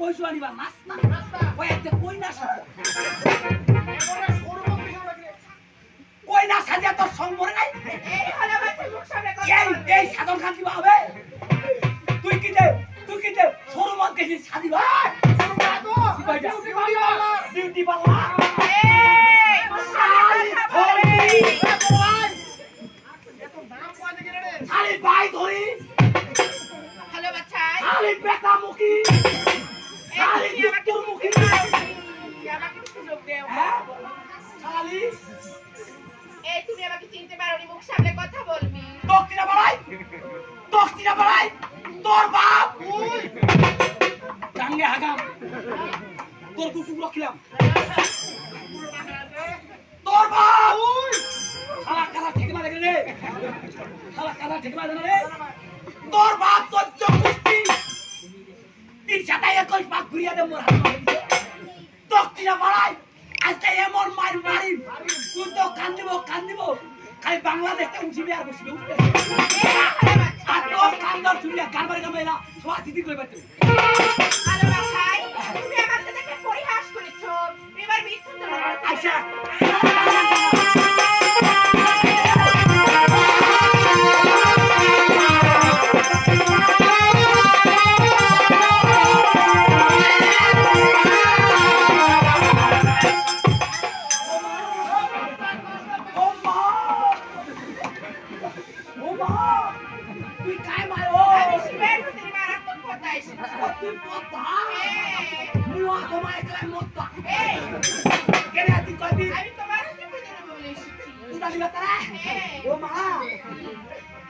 কইছো আনিবা নাচ না ওই একটা কই না সাজা কই না সাজা তোর সম্পর্ক নাই এই হলো বাচ্চা মুখ সামনে কথা এই সাধন খান দিবা হবে তুই কি দে সরু মত গেছিস সাদিবা ডিউটি পাল্লা এই মুখ সামনে কথা বল খালি ভাই ধরি হলো বাচ্চা খালি বেটা মুখি খালি তোর মুখি আমাকে সুযোগ দেও হ্যাঁ খালি এই তুমি আমাকে চিনতে পারোনি মুখ সামনে কথা বলবি দক্ষিণা বাড়াই তোর বাপ টাঙ্গে হাগাম তোর কুকুর রাখলাম তোর বাপ শালা কালা ঠিক মারে রে তোর বাপ তোর কুস্তি 321 পাক ঘুরিয়া দে মোর হাত দক্ষিণা বাড়াই আজকে এমন মারি তুই তো কান্দিব খালি বাংলাদেশে উঠিবি আর বসবি উঠতে আর তোর কান্দার চুলিয়া কারবারে কামাইলা সবাই দিদি করে পারতে হলো বাচ্চা তুমি আমার সাথে একটা পরিহাস করেছো এবার মিথ্যা তো আচ্ছা তুই काय माय ओ আমি শিবের প্রতি মারাত্মক কথা এসেছে তুই পতা মুয়া তোমায় একলা মত্তা এই কেন তুই কইবি আমি তোমার হাতে পুজো বলে এসেছি তুই জানি না তারা ও মা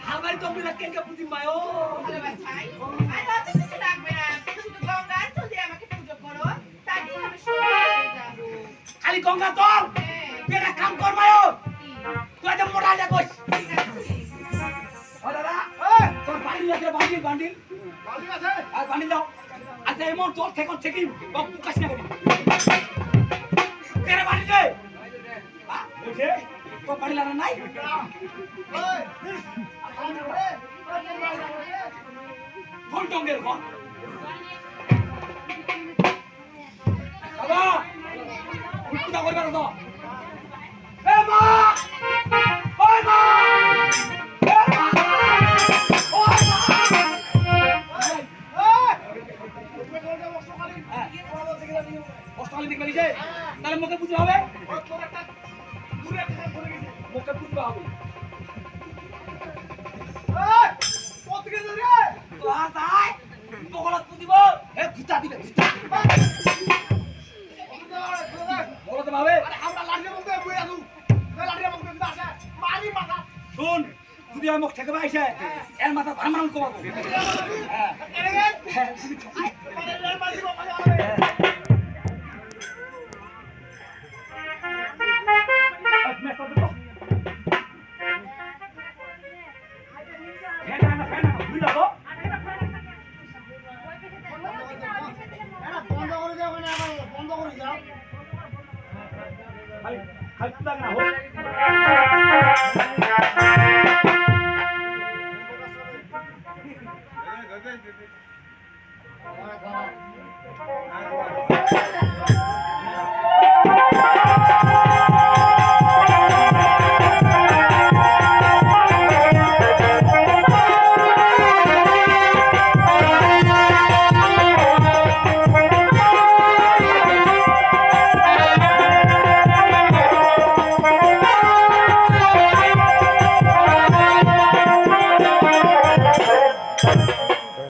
হামারি তো মিলা কেন পুজি মায় ও হলো বাচ্চা আর অত কিছু লাগবে না শুধু গঙ্গার জল দিয়ে আমাকে পুজো করো তাতেই আমি সুন্দর হয়ে যাব খালি গঙ্গা তোর তুই একটা কাম কর মায় তুই তো মোড়া যা কইস ঠিক আছে ও দাদা তোর বান্ডিল আছে বান্ডিল আছে আর বান্ডিল দাও আচ্ছা এমন তোর থেকে বাপ কাছ না করি কেন বান্ডিল দে বুঝে তো বান্ডিল আর নাই ফোন টঙ্গের ঘর বাবা উঠটা করবার তো এ মা ওই মা অষ্টকালী দেখবে যে তাহলে মুখে বুঝতে হবে মুখে বুঝতে হবে তো আর তাই বগলত পুজিব হে গুতা দিবে গুতা বলতে ভাবে শুন যদি আমি মুখ থেকে পাইছে এর মাথা ভারমান কমাবো Hey,